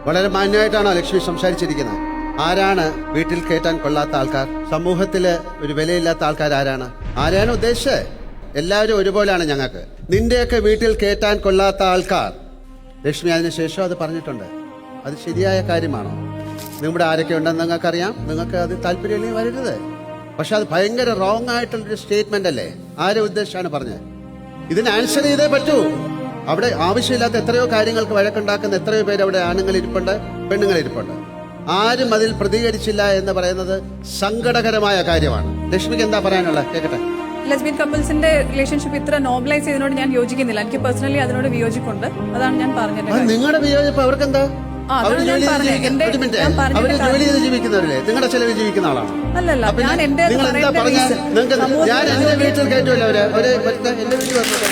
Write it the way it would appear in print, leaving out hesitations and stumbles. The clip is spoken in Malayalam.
വളരെ മാന്യമായിട്ടാണോ ലക്ഷ്മി സംസാരിച്ചിരിക്കുന്നത്? ആരാണ് വീട്ടിൽ കയറ്റാൻ കൊള്ളാത്ത ആൾക്കാർ? സമൂഹത്തില് ഒരു വിലയില്ലാത്ത ആൾക്കാർ ആരാണ് ഉദ്ദേശിച്ചത്? എല്ലാവരും ഒരുപോലെയാണ് ഞങ്ങൾക്ക്. നിന്റെയൊക്കെ വീട്ടിൽ കയറ്റാൻ കൊള്ളാത്ത ആൾക്കാർ. ലക്ഷ്മി അതിനുശേഷം അത് പറഞ്ഞിട്ടുണ്ട്. അത് ശരിയായ കാര്യമാണോ? നിങ്ങളുടെ ആരൊക്കെ ഉണ്ടെന്ന് നിങ്ങൾക്കറിയാം. നിങ്ങൾക്ക് അത് താല്പര്യമില്ലെങ്കിൽ വരരുത്. പക്ഷെ അത് ഭയങ്കര റോങ് ആയിട്ടുള്ളൊരു സ്റ്റേറ്റ്മെന്റ് അല്ലേ? ആരെ ഉദ്ദേശിച്ചാണ് പറഞ്ഞത്? ഇതിന് ആൻസർ ചെയ്തേ പറ്റൂ. അവിടെ ആവശ്യമില്ലാത്ത എത്രയോ കാര്യങ്ങൾക്ക് വഴക്കുണ്ടാക്കുന്ന എത്രയോ പേര് അവിടെ ആണുങ്ങൾ ഇരിപ്പുണ്ട്, പെണ്ണുങ്ങൾ ഇരിപ്പുണ്ട്. ആരും അതിൽ പ്രതികരിച്ചില്ല എന്ന് പറയുന്നത് സങ്കടകരമായ കാര്യമാണ്. ലക്ഷ്മിക്ക് എന്താ പറയാനുള്ളത്? കേൾക്കട്ടെ. ലെസ്ബിയൻ കപ്പിൾസിന്റെ റിലേഷൻഷിപ്പ് ഇത്ര നോർമലൈസ് ചെയ്തതിനോട് ഞാൻ യോജിക്കുന്നില്ല. എനിക്ക് പേഴ്സണലി അതിനോട് വിയോജിപ്പുണ്ട്. അതാണ് ഞാൻ പറഞ്ഞത്. നിങ്ങളുടെ വിയോജിപ്പ് അവർക്കെന്താ? അവര് ജോലി ചെയ്ത് ജീവിക്കുന്നവരല്ലേ? നിങ്ങളുടെ ചെലവ് ജീവിക്കുന്ന ആളാണ്. അല്ലല്ല, ഞാൻ എന്റെ ഞാൻ എന്റെ വീട്ടിൽ കയറ്റുമല്ലോ. അവര് എന്റെ വീട്ടിൽ വന്നിട്ട്